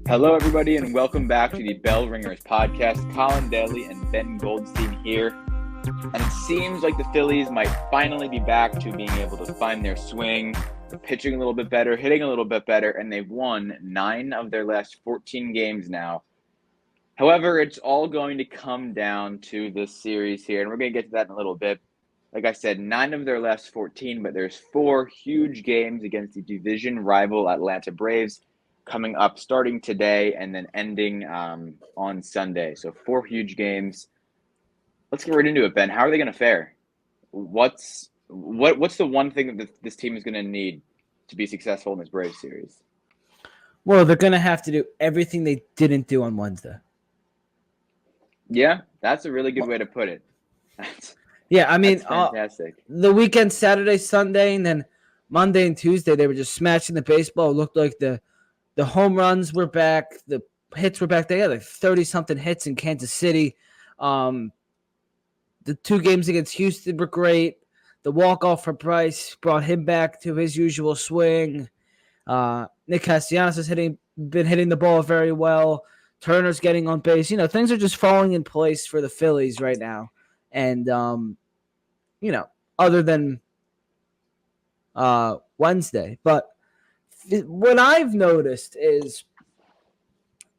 Hello, everybody, and welcome back to the Bell Ringers podcast. Colin and Ben Goldstein here. And it seems like the Phillies might finally be back to being able to find their swing, pitching a little bit better, hitting a little bit better, and they've won 9 of their last 14 games now. However, it's all going to come down to this series here, and we're going to get to that in a little bit. Like I said, 9 of their last 14, but there's 4 huge games against the division rival Atlanta Braves coming up starting today and then ending on Sunday. So 4 huge games. Let's get right into it, Ben. How are they going to fare? What's the one thing that this team is going to need to be successful in this Braves series? Well, they're going to have to do everything they didn't do on Wednesday. Yeah, that's a really good way to put it. That's fantastic. The weekend, Saturday, Sunday, and then Monday and Tuesday, they were just smashing the baseball. It looked like the home runs were back. The hits were back. They had like 30-something hits in Kansas City. The 2 games against Houston were great. The walk-off for Bryce brought him back to his usual swing. Nick Castellanos has been hitting the ball very well. Turner's getting on base. Things are just falling in place for the Phillies right now. And, other than Wednesday. But what I've noticed is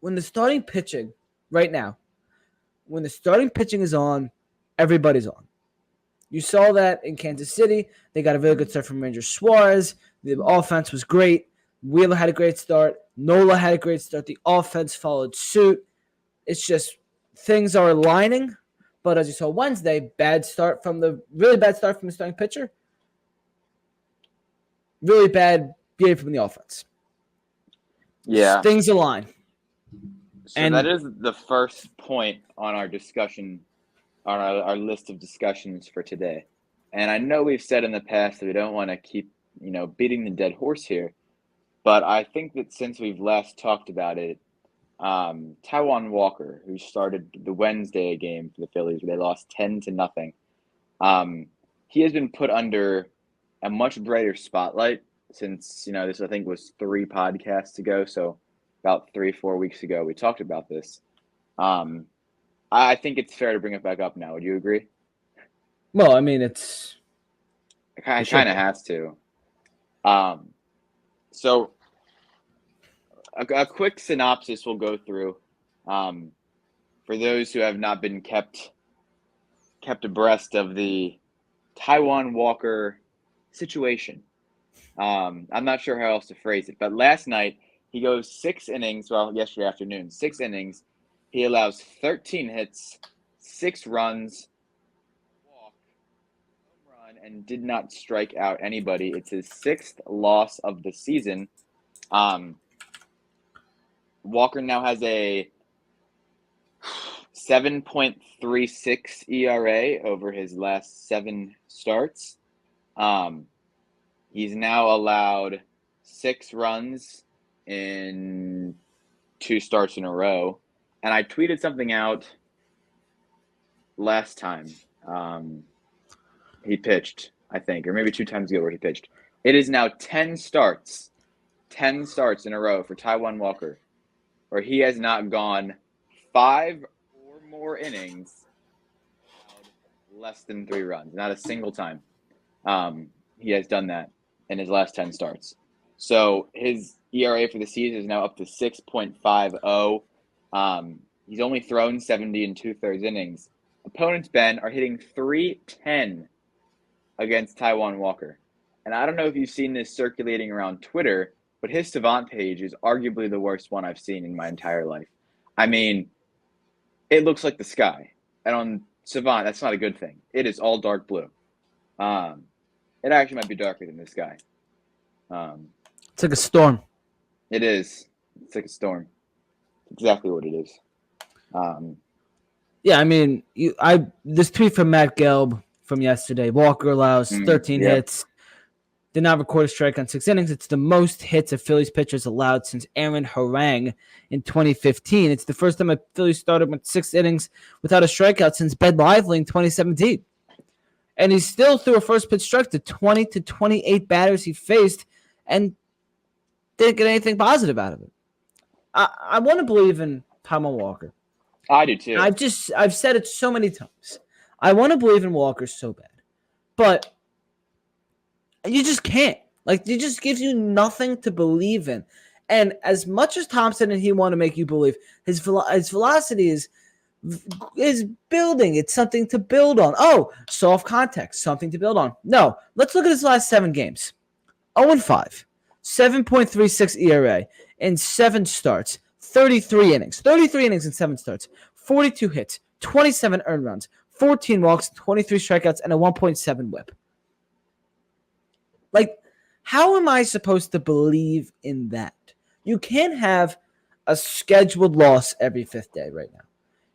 when the starting pitching right now, when the starting pitching is on, everybody's on. You saw that in Kansas City. They got a really good start from Ranger Suarez. The offense was great. Wheeler had a great start. Nola had a great start. The offense followed suit. It's just things are aligning. But as you saw Wednesday, really bad start from the starting pitcher. Really bad game from the offense. Yeah. Things align. So that is the first point on our discussion, on our list of discussions for today. And I know we've said in the past that we don't want to keep, beating the dead horse here. But I think that since we've last talked about it, Taijuan Walker, who started the Wednesday game for the Phillies, where they lost 10-0, he has been put under a much brighter spotlight since, this I think was 3 podcasts ago. So about 3-4 weeks ago, we talked about this. I think it's fair to bring it back up now. Would you agree? Well, It kind of has to. So a quick synopsis we'll go through for those who have not been kept abreast of the Taijuan Walker situation. I'm not sure how else to phrase it, but last night he goes 6 innings. Well, yesterday afternoon, 6 innings. He allows 13 hits, 6 runs, walk, home run, and did not strike out anybody. It's his 6th loss of the season. Walker now has a 7.36 ERA over his last 7 starts. He's now allowed 6 runs in 2 starts in a row. And I tweeted something out last time he pitched, I think, or maybe 2 times ago where he pitched. It is now 10 starts in a row for Taijuan Walker, where he has not gone 5 or more innings less than 3 runs. Not a single time he has done that in his last 10 starts. So his ERA for the season is now up to 6.50. He's only thrown 70 2/3 innings. Opponents, Ben, are hitting .310 against Taijuan Walker. And I don't know if you've seen this circulating around Twitter, but his Savant page is arguably the worst one I've seen in my entire life. I mean, it looks like the sky. And on Savant, that's not a good thing. It is all dark blue. It actually might be darker than the sky. It's like a storm. It is. It's like a storm. Exactly what it is. This tweet from Matt Gelb from yesterday. Walker allows 13 hits. Did not record a strike on 6 innings. It's the most hits a Phillies pitchers allowed since Aaron Harang in 2015. It's the first time a Phillies started with 6 innings without a strikeout since Ben Lively in 2017. And he still threw a first pitch strike to 20 to 28 batters he faced and didn't get anything positive out of it. I want to believe in Taijuan Walker. I do too. I've said it so many times. I want to believe in Walker so bad, but you just can't. Like, it just gives you nothing to believe in. And as much as Thompson and he want to make you believe, his velocity is building. It's something to build on. Oh, soft contact, something to build on. No, let's look at his last 7 games. 0-5, 7.36 ERA in 7 starts, 33 innings. 33 innings in 7 starts, 42 hits, 27 earned runs, 14 walks, 23 strikeouts, and a 1.7 whip. Like, how am I supposed to believe in that? You can't have a scheduled loss every 5th day right now.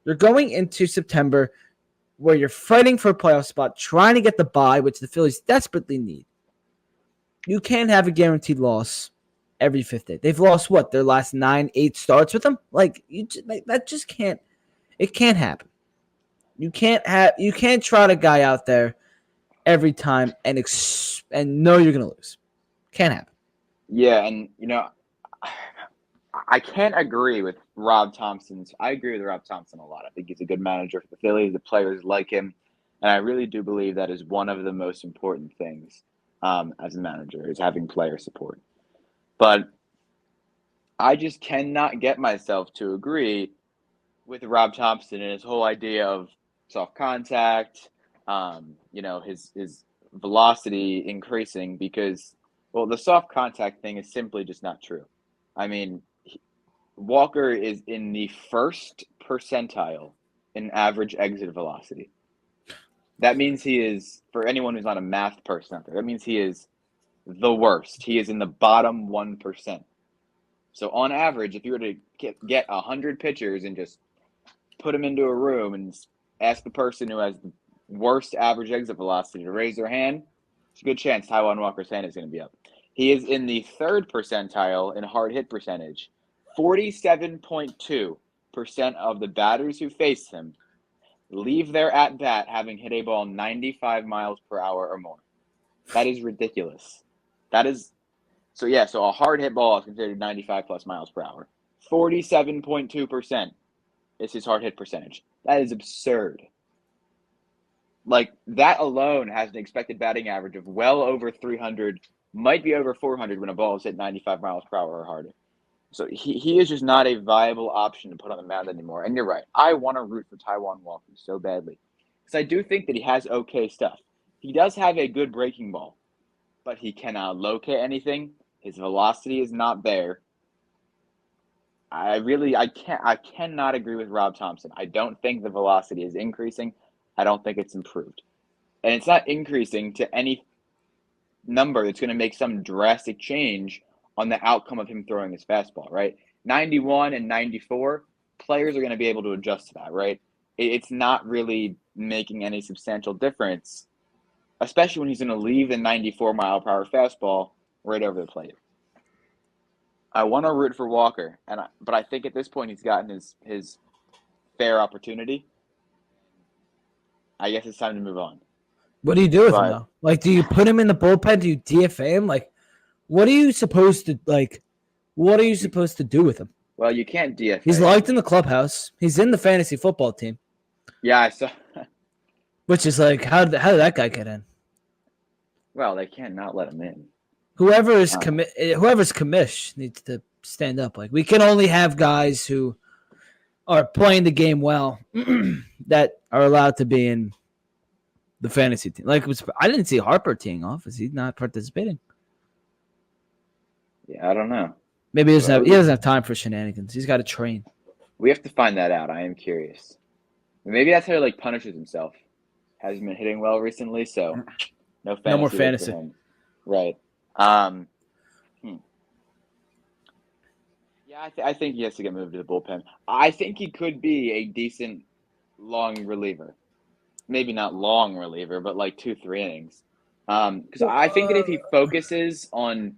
You're going into September where you're fighting for a playoff spot, trying to get the bye, which the Phillies desperately need. You can't have a guaranteed loss every 5th day. They've lost, what, their last 9-8 starts with them? That just can't – it can't happen. You can't trot a guy out there every time and know you're going to lose. Can't happen. Yeah, and, I can't agree with Rob Thompson. I agree with Rob Thompson a lot. I think he's a good manager for the Phillies. The players like him. And I really do believe that is one of the most important things as a manager, is having player support. But I just cannot get myself to agree with Rob Thompson and his whole idea of soft contact, his velocity increasing because, well, the soft contact thing is simply just not true. I mean, Walker is in the 1st percentile in average exit velocity. That means he is, for anyone who's not a math person out there, that means he is the worst. He is in the bottom 1%. So on average, if you were to get 100 pitchers and just put them into a room and ask the person who has the worst average exit velocity to raise their hand, it's a good chance Taijuan Walker's hand is going to be up. He is in the 3rd percentile in hard hit percentage. 47.2% of the batters who face him leave their at-bat having hit a ball 95 miles per hour or more. That is ridiculous. So a hard hit ball is considered 95 plus miles per hour. 47.2% is his hard hit percentage. That is absurd. Like, that alone has an expected batting average of well over 300, might be over 400 when a ball is hit 95 miles per hour or harder. So he is just not a viable option to put on the mound anymore. And you're right. I want to root for Taijuan Walker so badly because I do think that he has okay stuff. He does have a good breaking ball, but he cannot locate anything. His velocity is not there. I cannot agree with Rob Thompson. I don't think the velocity is increasing. I don't think it's improved. And it's not increasing to any number that's going to make some drastic change on the outcome of him throwing his fastball, right? 91 and 94, players are going to be able to adjust to that, right? It's not really making any substantial difference, especially when he's going to leave the 94-mile-per-hour fastball right over the plate. I want to root for Walker, but I think at this point he's gotten his fair opportunity. I guess it's time to move on. What do you do with him, though? Like, do you put him in the bullpen? Do you DFA him? Like, what are you supposed to do with him? Well, you can't DFA. He's liked in the clubhouse. He's in the fantasy football team. Yeah, I saw. Which is like, how did that guy get in? Well, they can't not let him in. Whoever's commish needs to stand up. Like, we can only have guys who are playing the game well that are allowed to be in the fantasy team. Like, I didn't see Harper teeing off. Is he not participating? Yeah, I don't know. Maybe he doesn't have time for shenanigans. He's got to train. We have to find that out. I am curious. Maybe that's how he punishes himself. Hasn't been hitting well recently, so no more fantasy. For him. Right. Yeah, I think he has to get moved to the bullpen. I think he could be a decent long reliever. Maybe not long reliever, but 2-3 innings. Because I think that if he focuses on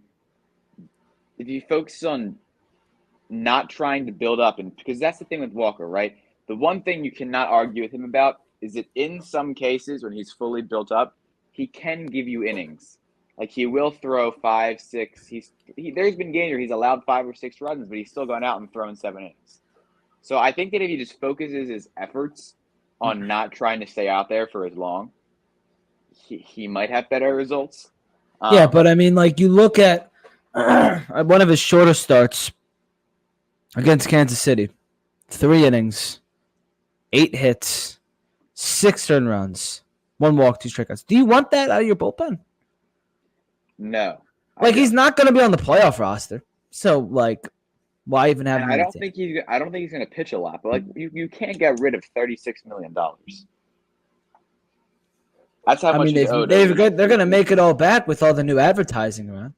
not trying to build up, and because that's the thing with Walker, right? The one thing you cannot argue with him about is that in some cases when he's fully built up, he can give you innings. Like, he will throw 5, 6. There's been games where he's allowed 5 or 6 runs, but he's still gone out and thrown 7 innings. So I think that if he just focuses his efforts on not trying to stay out there for as long, he might have better results. Yeah, but I mean, like, you look at one of his shorter starts against Kansas City, 3 innings, 8 hits, 6 earned runs, 1 walk, 2 strikeouts. Do you want that out of your bullpen? No. Like, he's not going to be on the playoff roster. So, like, why even have him? I don't think he's going to pitch a lot. But, like, you can't get rid of $36 million. That's how much he's owed. They're going to make it all back with all the new advertising around.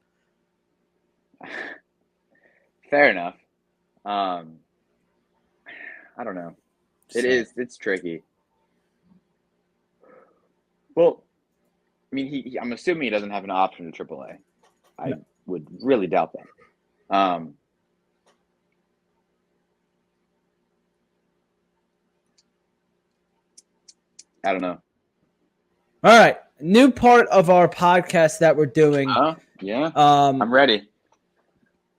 Fair enough. I don't know. It's tricky. Well, I mean, I'm assuming he doesn't have an option to AAA. I would really doubt that. I don't know. All right. New part of our podcast that we're doing. Yeah. I'm ready.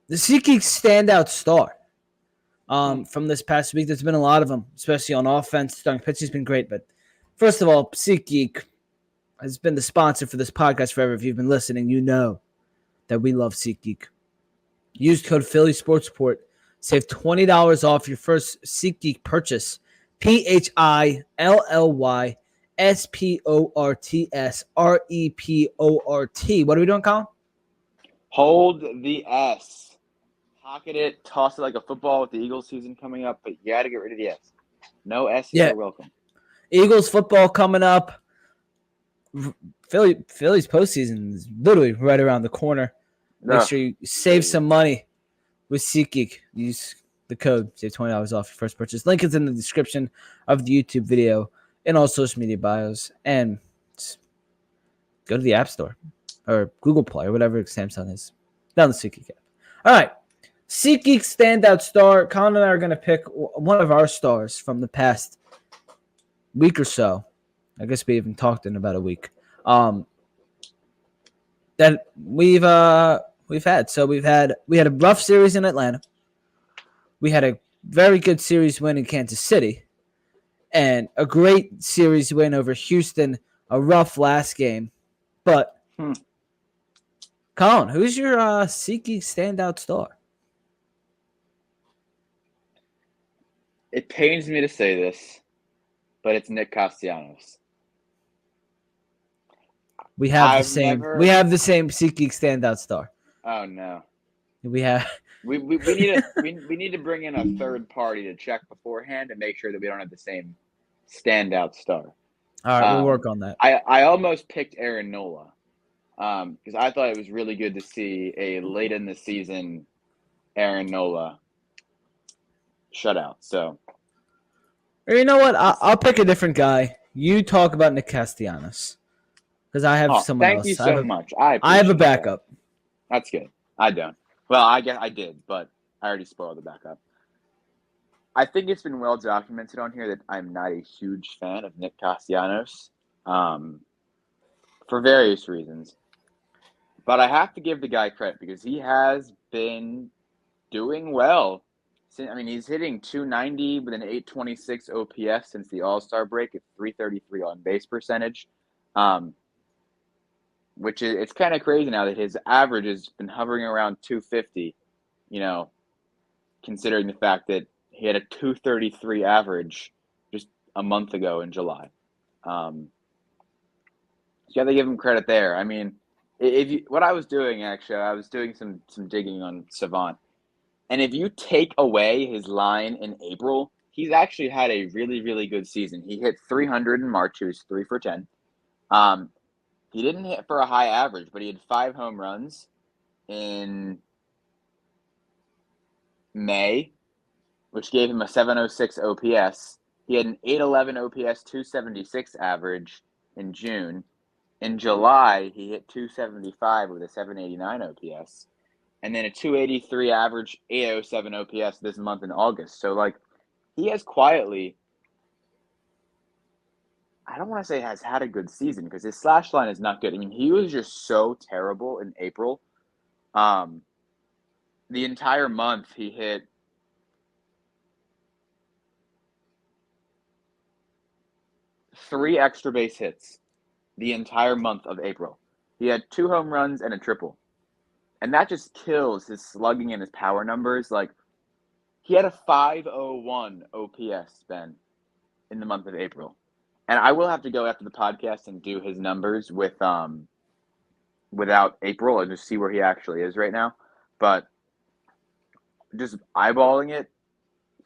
The SeatGeek Standout Star. From this past week, there's been a lot of them, especially on offense. Starting pitching has been great. But first of all, SeatGeek has been the sponsor for this podcast forever. If you've been listening, you know that we love SeatGeek. Use code Philly Sports Report. Save $20 off your first SeatGeek purchase. PHILLYSPORTSREPORT. What are we doing, Colin? Hold the S. Pocket it. Toss it like a football with the Eagles season coming up. But you got to get rid of the S. No S, you're welcome. Eagles football coming up. Phillies postseason is literally right around the corner. Make sure you save some money with SeatGeek. Use the code, save $20 off your first purchase. Link is in the description of the YouTube video and all social media bios. And go to the App Store or Google Play or whatever Samsung is. Down the SeatGeek app. All right. SeatGeek Standout Star. Colin and I are going to pick one of our stars from the past week or so. I guess we even talked in about a week. That we've had. So we had a rough series in Atlanta. We had a very good series win in Kansas City, and a great series win over Houston. A rough last game, but Colin, who's your SeatGeek Standout Star? It pains me to say this, but it's Nick Castellanos. We have the same SeatGeek Standout Star. Oh no. We need to bring in a third party to check beforehand and make sure that we don't have the same standout star. All right, we'll work on that. I almost picked Aaron Nola because I thought it was really good to see a late in the season Aaron Nola shutout. So, you know what? I'll pick a different guy. You talk about Nick Castellanos because I have someone else. Thank you so much. I have a backup. That's good. I don't. Well, I guess I did, but I already spoiled the backup. I think it's been well documented on here that I'm not a huge fan of Nick Castellanos for various reasons. But I have to give the guy credit because he has been doing well. I mean, he's hitting .290 with an .826 OPS since the All-Star break at .333 on base percentage. Which is, it's kind of crazy now that his average has been hovering around 250, considering the fact that he had a 233 average just a month ago in July. So you got to give him credit there. I mean, what I was doing, actually, I was doing some digging on Savant. And if you take away his line in April, he's actually had a really, really good season. He hit 300 in March. He was 3 for 10. He didn't hit for a high average, but he had 5 home runs in May, which gave him a 706 OPS. He had an 811 OPS, 276 average in June. In July, he hit 275 with a 789 OPS. And then a 283 average, 807 OPS this month in August. So, he has quietly, I don't want to say has had a good season because his slash line is not good. I mean, he was just so terrible in April. The entire month he hit 3 extra base hits the entire month of April. He had 2 home runs and a triple. And that just kills his slugging and his power numbers. Like, he had a 501 OPS, Ben, in the month of April. And I will have to go after the podcast and do his numbers without April and just see where he actually is right now. But just eyeballing it,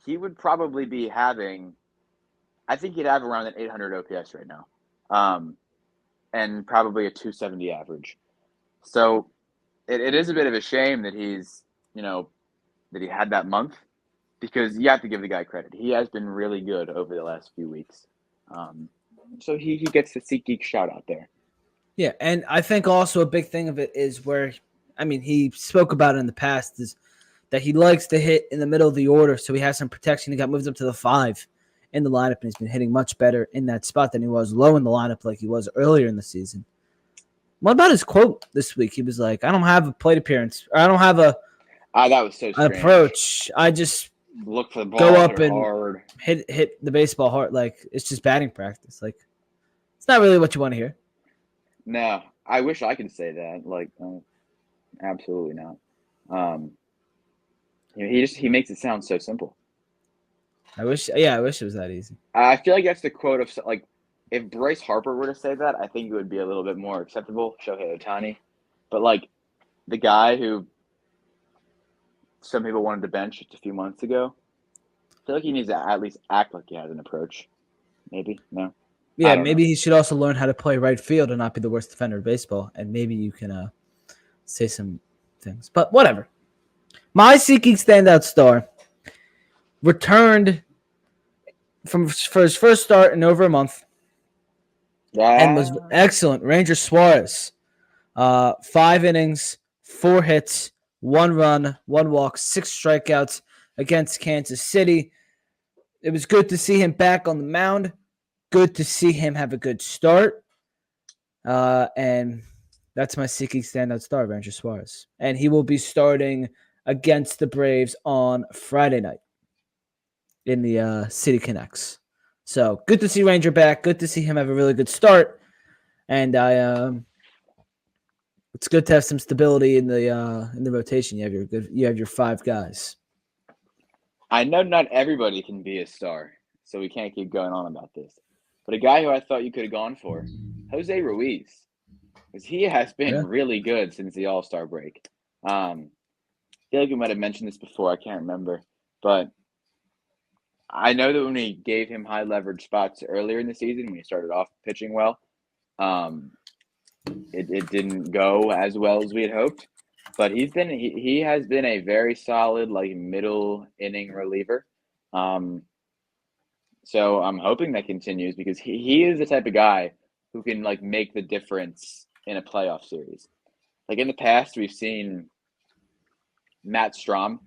he would probably be having, I think he'd have around an 800 OPS right now, and probably a 270 average. So it is a bit of a shame that that he had that month, because you have to give the guy credit. He has been really good over the last few weeks. So he gets the SeatGeek shout out there. Yeah, and I think also a big thing of it is where, I mean, he spoke about it in the past, is that he likes to hit in the middle of the order, so he has some protection. He got moved up to the 5 in the lineup, and he's been hitting much better in that spot than he was low in the lineup like he was earlier in the season. What about his quote this week? He was like, I don't have a plate appearance, or I don't have that was so strange. An approach. I just look for the ball, go up and hard. hit the baseball hard. Like, it's just batting practice. Like, it's not really what you want to hear. No, I wish I could say that. Like, absolutely not. He makes it sound so simple. I wish it was that easy. I feel like that's the quote of, like, if Bryce Harper were to say that, I think it would be a little bit more acceptable, Shohei Ohtani. But, like, the guy who some people wanted to bench just a few months ago, I feel like he needs to at least act like he has an approach. Maybe? No? Yeah, maybe he should also learn how to play right field and not be the worst defender of baseball. And maybe you can say some things. But whatever. My SeatGeek Standout Star returned for his first start in over a month and was excellent. Ranger Suarez. 5 innings, 4 hits, 1 run, 1 walk, 6 strikeouts against Kansas City. It was good to see him back on the mound. Good to see him have a good start. And that's my SeatGeek Standout Star, Ranger Suarez. And he will be starting against the Braves on Friday night in the City Connects. So good to see Ranger back. Good to see him have a really good start. And it's good to have some stability in the rotation. You have your 5 guys. I know not everybody can be a star, so we can't keep going on about this. But a guy who I thought you could have gone for, Jose Ruiz, because he has been really good since the All-Star break. I feel like we might have mentioned this before. I can't remember. But I know that when we gave him high leverage spots earlier in the season, when he started off pitching well, it didn't go as well as we had hoped. But he has been a very solid, like, middle inning reliever. So I'm hoping that continues, because he is the type of guy who can, like, make the difference in a playoff series. Like, in the past, we've seen Matt Strahm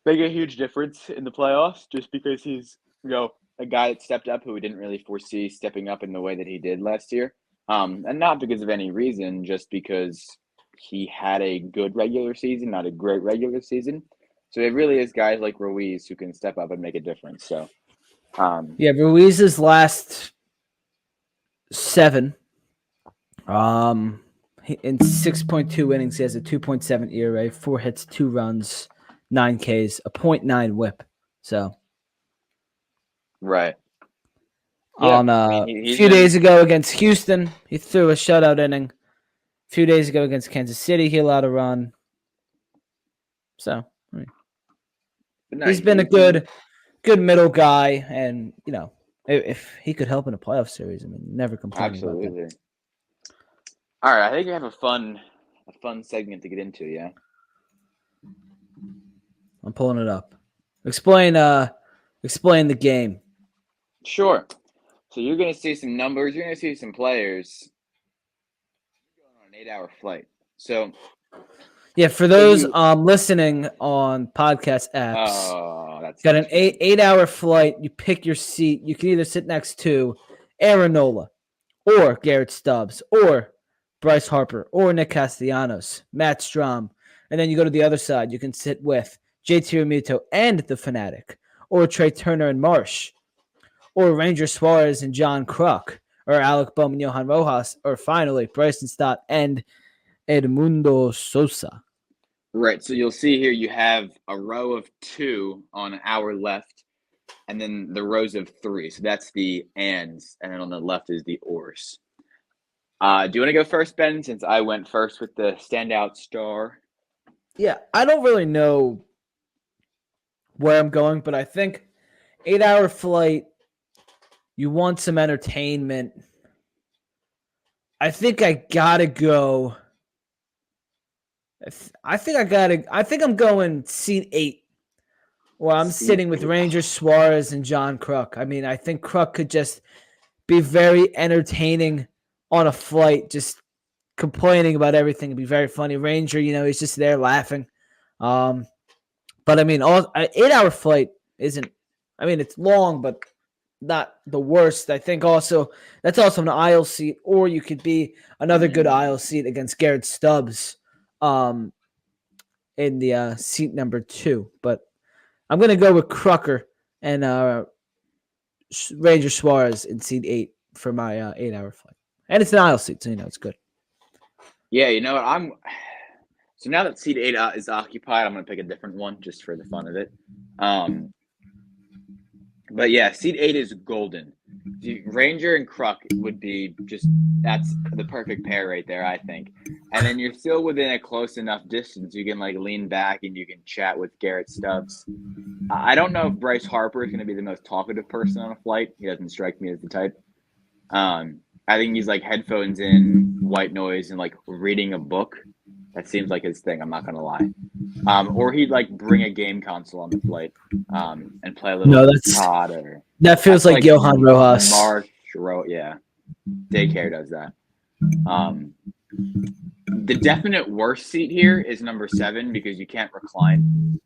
make a huge difference in the playoffs just because he's, a guy that stepped up who we didn't really foresee stepping up in the way that he did last year. And not because of any reason, just because he had a good regular season, not a great regular season. So it really is guys like Ruiz who can step up and make a difference. So, Ruiz's last 7, in 6.2 innings, he has a 2.7 ERA, 4 hits, 2 runs, 9 Ks, a .9 WHIP. So, right. On a few days ago against Houston, he threw a shutout inning. A few days ago against Kansas City, he allowed a run. So, he's been a good middle guy, and if he could help in a playoff series, never complain about that. All right, I think we have a fun segment to get into. Yeah, I'm pulling it up. Explain the game. Sure. So you're going to see some numbers. You're going to see some players. You're going on an 8-hour flight. So, yeah, for those listening on podcast apps, that's got an 8-hour flight. You pick your seat. You can either sit next to Aaron Nola, or Garrett Stubbs, or Bryce Harper, or Nick Castellanos, Matt Strom. And then you go to the other side. You can sit with JT Realmuto and the Fanatic, or Trey Turner and Marsh, or Ranger Suarez and John Kruk, or Alec Bohm and Johan Rojas, or finally Bryson Stott and Edmundo Sosa. Right. So you'll see here you have a row of 2 on our left, and then the rows of 3. So that's the ands, and then on the left is the ors. Do you want to go first, Ben, since I went first with the standout star? Yeah, I don't really know where I'm going, but I think 8-hour flight, you want some entertainment. I think I gotta go. I think I'm going seat 8, where I'm sitting with Ranger Suarez and John Kruk. I mean, I think Kruk could just be very entertaining on a flight, just complaining about everything. It'd be very funny. Ranger, he's just there laughing. But I mean, 8-hour flight isn't. I mean, it's long, but not the worst. I think also that's also an aisle seat, or you could be another good aisle seat against Garrett Stubbs, in the seat number 2. But I'm gonna go with Krucker and Ranger Suarez in seat 8 for my 8-hour flight, and it's an aisle seat, so it's good. Yeah, you know what? So now that seat 8 is occupied, I'm gonna pick a different one just for the fun of it. But yeah, seat 8 is golden. Ranger and Kruk would be that's the perfect pair right there, I think. And then you're still within a close enough distance. You can lean back and you can chat with Garrett Stubbs. I don't know if Bryce Harper is going to be the most talkative person on a flight. He doesn't strike me as the type. I think he's headphones in, white noise, and reading a book. That seems like his thing. I'm not gonna lie. Or he'd bring a game console on the flight, and play a little COD or that feels like Johan Rojas. Yeah, daycare does that. The definite worst seat here is number 7 because you can't recline.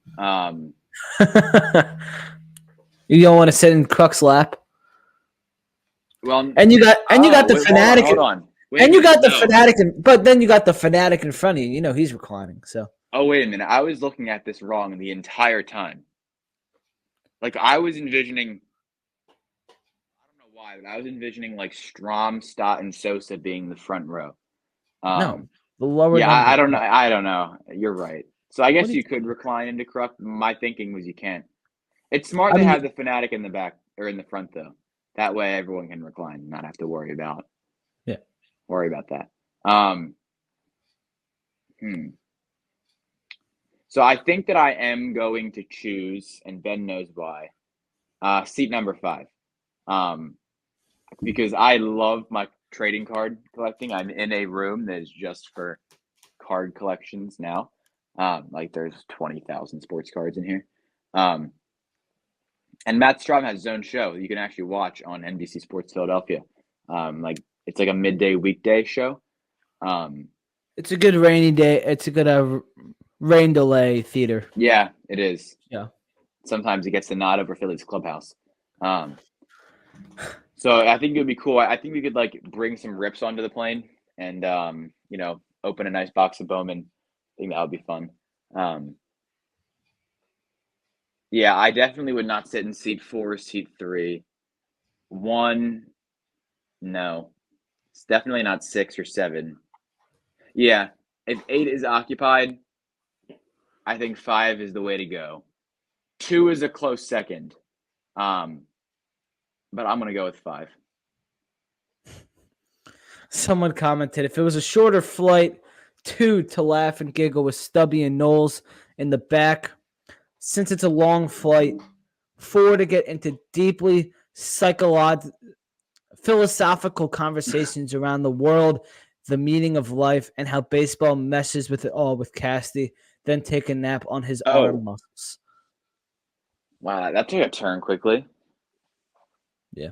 You don't want to sit in Kruk's lap. Well, and you got the Fanatic. Hold on. And you got the Fanatic, but then you got the Fanatic in front of you. He's reclining. So. Oh, wait a minute. I was looking at this wrong the entire time. I was envisioning. I don't know why, but I was envisioning Strom, Stott, and Sosa being the front row. No, the lower. Yeah, I don't know. I don't know. You're right. So I guess you could recline into Kruk. My thinking was you can't. It's smart to have the Fanatic in the back or in the front though. That way everyone can recline and not have to worry about. Worry about that. So I think that I am going to choose, and Ben knows why, seat number 5. Because I love my trading card collecting. I'm in a room that is just for card collections now. There's 20,000 sports cards in here. And Matt Strom has his own show you can actually watch on NBC Sports Philadelphia. It's a midday weekday show. It's a good rainy day. It's a good rain delay theater. Yeah, it is. Yeah. Sometimes it gets the nod over Phillies clubhouse. So I think it would be cool. I think we could bring some rips onto the plane and open a nice box of Bowman. I think that would be fun. Yeah, I definitely would not sit in seat 4 or seat 3. 1, no. It's definitely not 6 or 7. Yeah, if 8 is occupied, I think 5 is the way to go. 2 is a close second. But I'm going to go with 5. Someone commented, if it was a shorter flight, 2 to laugh and giggle with Stubby and Knowles in the back. Since it's a long flight, 4 to get into deeply philosophical conversations around the world, the meaning of life, and how baseball meshes with it all with Casty, then take a nap on his arm muscles. Wow, that took a turn quickly. Yeah.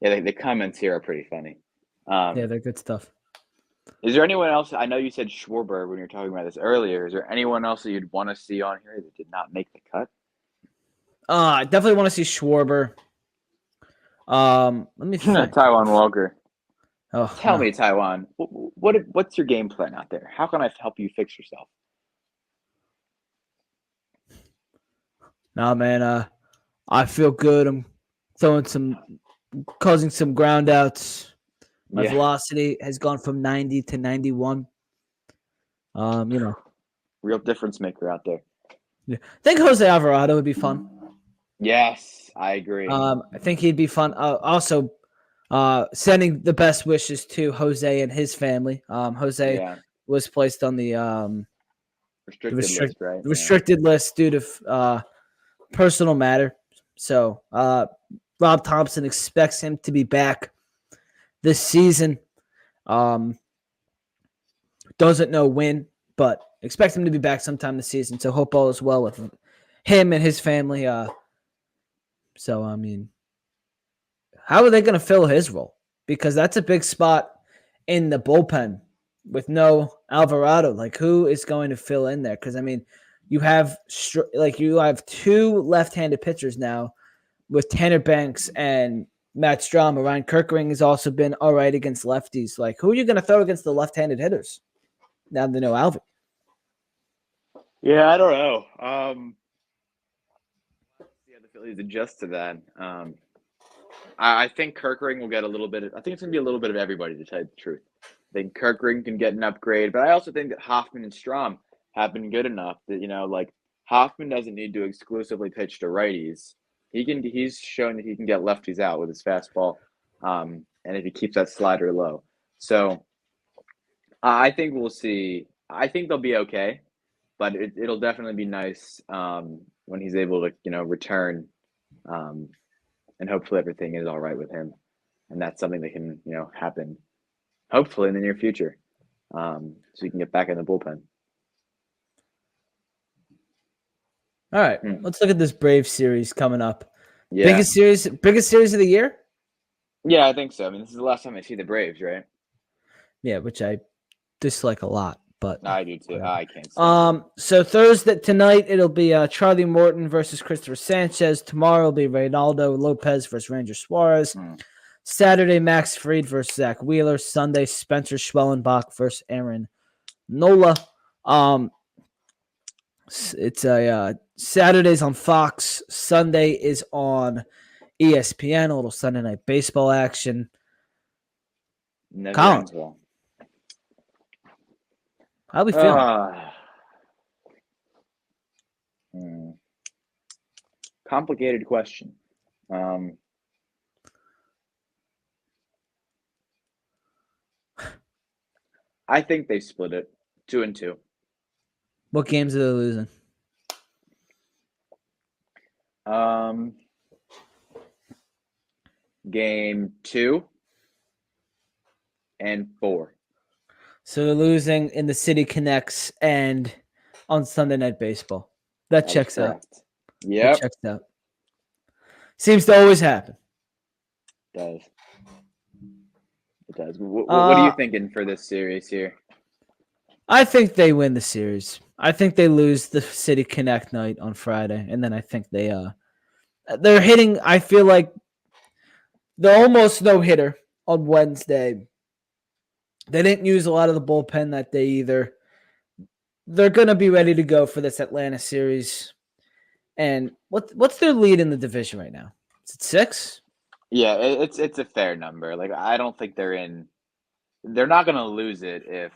Yeah, the comments here are pretty funny. Yeah, they're good stuff. Is there anyone else? I know you said Schwarber when you were talking about this earlier. Is there anyone else that you'd want to see on here that did not make the cut? I definitely want to see Schwarber. Let me think. Taijuan Walker. Oh Tell no, me, Taiwan, what's your game plan out there? How can I help you fix yourself? no, man. I feel good. I'm causing some ground outs. My Yeah, velocity has gone from 90 to 91. You know, real difference maker out there. yeah. I think Jose Alvarado would be fun. Yes, I agree. I think he'd be fun. Also, sending the best wishes to Jose and his family. Jose Yeah, was placed on the restricted list, right? Yeah. restricted list due to personal matter. So Rob Thompson expects him to be back this season. Doesn't know when, but expect him to be back sometime this season. So hope all is well with him and his family. So I mean, how are they going to fill his role? Because that's a big spot in the bullpen with no Alvarado. Like, who is going to fill in there? Because I mean, you have two left-handed pitchers now with Tanner Banks and Matt Strom. Ryan Kirkering has also been all right against lefties. Like, who are you going to throw against the left-handed hitters? Now they know Alvin. Yeah, I don't know. Yeah, the Phillies adjust to that. I think Kirkring will get a little bit. I think it's going to be a little bit of everybody, to tell you the truth. I think Kirkring can get an upgrade, but I also think that Hoffman and Strom have been good enough that like Hoffman doesn't need to exclusively pitch to righties. He's shown that he can get lefties out with his fastball, and if he keeps that slider low. So I think we'll see. I think they'll be okay, but it'll definitely be nice when he's able to return. Um, and hopefully everything is all right with him, and that's something that can happen hopefully in the near future, so he can get back in the bullpen. All right, let's look at this Braves series coming up. Yeah, Biggest series of the year? yeah, I think so. I mean, this is the last time I see the Braves, right? Yeah, which I dislike a lot, but I do too. whatever. I can't stand So Thursday tonight it'll be Charlie Morton versus Christopher Sanchez. Tomorrow will be Reynaldo Lopez versus Ranger Suarez. it. Saturday, Max Fried versus Zach Wheeler. Sunday, Spencer Schwellenbach versus Aaron Nola. It's a Saturday's on Fox. Sunday is on ESPN. A little Sunday night baseball action. Never Colin, ends well. how we feeling? Complicated question. I think they split it 2-2. What games are they losing? Game 2 and 4. So they're losing in the City Connects and on Sunday Night Baseball. That checks out. Yep. That checks out. Seems to always happen. It does. It does. What are you thinking for this series here? I think they win the series. I think they lose the City Connect night on Friday, and then I think they're hitting. I feel like they're almost no hitter on Wednesday. They didn't use a lot of the bullpen that day either. They're going to be ready to go for this Atlanta series. And what's their lead in the division right now? Is it 6? Yeah, it's a fair number. Like, I don't think they're not going to lose it if.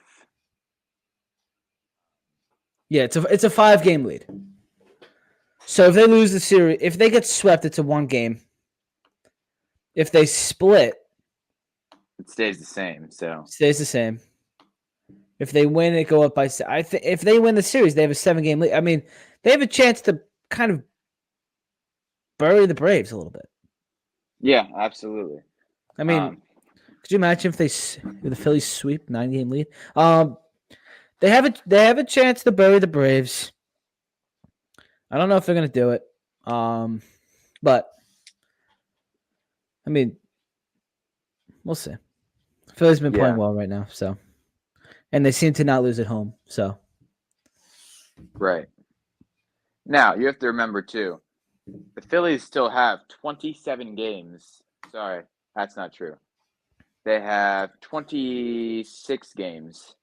Yeah, it's a 5-game lead. So if they lose the series, if they get swept, it's a 1 game. If they split, it stays the same. So stays the same. If they win, it go up by. If they win the series, they have a 7-game lead. I mean, they have a chance to kind of bury the Braves a little bit. Yeah, absolutely. I mean, could you imagine if the Phillies sweep 9-game lead? They have a chance to bury the Braves. I don't know if they're gonna do it. But I mean, we'll see. Phillies been playing well right now, so, and they seem to not lose at home. So, right now you have to remember too, the Phillies still have 27 games Sorry, that's not true. They have 26 games.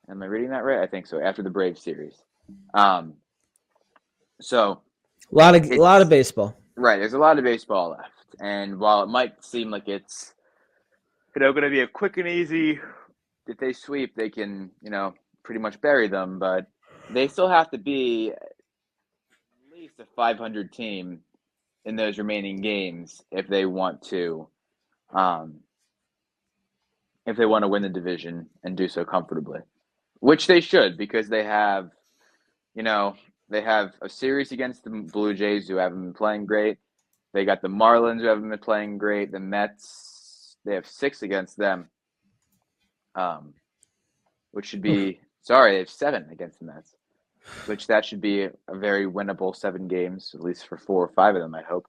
Am I reading that right? I think so. After the Braves series, so A lot of baseball. Right. There's a lot of baseball left, and while it might seem like it's going to be a quick and easy, if they sweep, they can pretty much bury them, but they still have to be at least a 500 team in those remaining games if they want to um, win the division and do so comfortably, which they should because they have a series against the Blue Jays who haven't been playing great. They got the Marlins who haven't been playing great. The Mets, they have 6 against them, which should be they have 7 against the Mets, which that should be a very winnable 7 games, at least for 4 or 5 of them, I hope.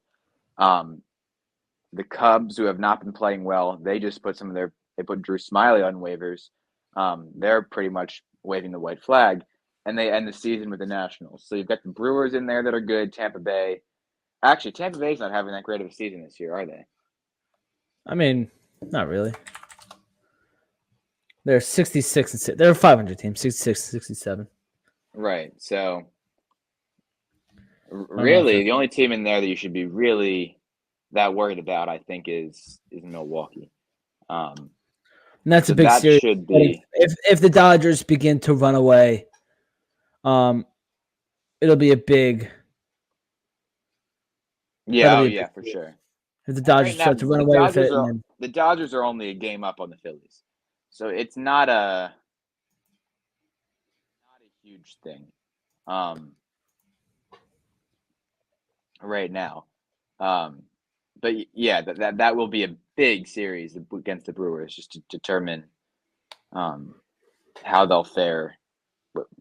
The Cubs, who have not been playing well, they just put they put Drew Smyly on waivers. They're pretty much waving the white flag, and they end the season with the Nationals. So you've got the Brewers in there that are good, Tampa Bay. Actually, Tampa Bay's not having that great of a season this year, are they? I mean, not really. They're 66 and 6. They're a 500 team, 66, 67. Right. So, really, the only team in there that you should be really that worried about, I think, is Milwaukee. And that's a big series. Should be if the Dodgers begin to run away, it'll be a big. Yeah, for sure. If the Dodgers start to run away with it, the Dodgers are only a game up on the Phillies, so it's not a huge thing, right now. But yeah, that will be a big series against the Brewers, just to determine how they'll fare,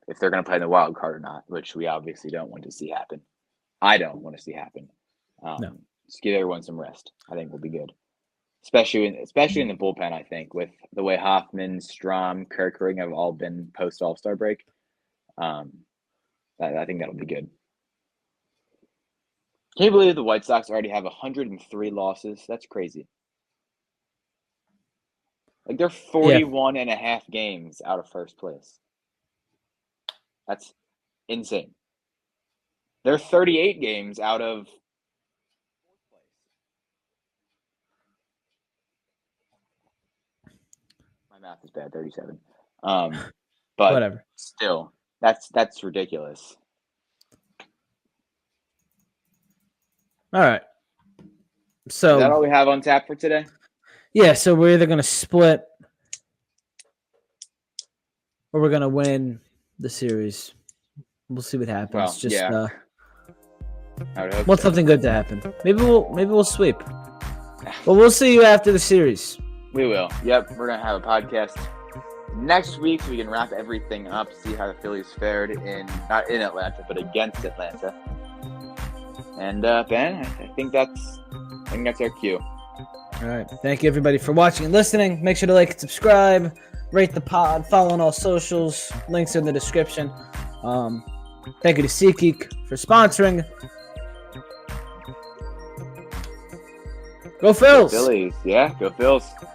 if they're going to play in the wild card or not, which we obviously don't want to see happen. I don't want to see happen. No. Just give everyone some rest. I think we'll be good, especially in the bullpen. I think with the way Hoffman, Strahm, Kerkering have all been post All-Star break, I think that'll be good. Can you believe the White Sox already have 103 losses? That's crazy. Like, they're 41 and a half games out of first place. That's insane. They're 38 games out of fourth place. My math is bad, 37. But whatever. Still, that's ridiculous. All right. So is that all we have on tap for today? Yeah, so we're either going to split or we're going to win the series. We'll see what happens. Well, I want something good to happen. Maybe we'll sweep. Well, we'll see you after the series. We will. Yep, we're going to have a podcast next week so we can wrap everything up, see how the Phillies fared not in Atlanta, but against Atlanta. And Ben, I think that's our cue. All right. Thank you, everybody, for watching and listening. Make sure to like and subscribe, rate the pod, follow on all socials. Links are in the description. Thank you to SeatGeek for sponsoring. Go Phils! Phillies, yeah, go Phils.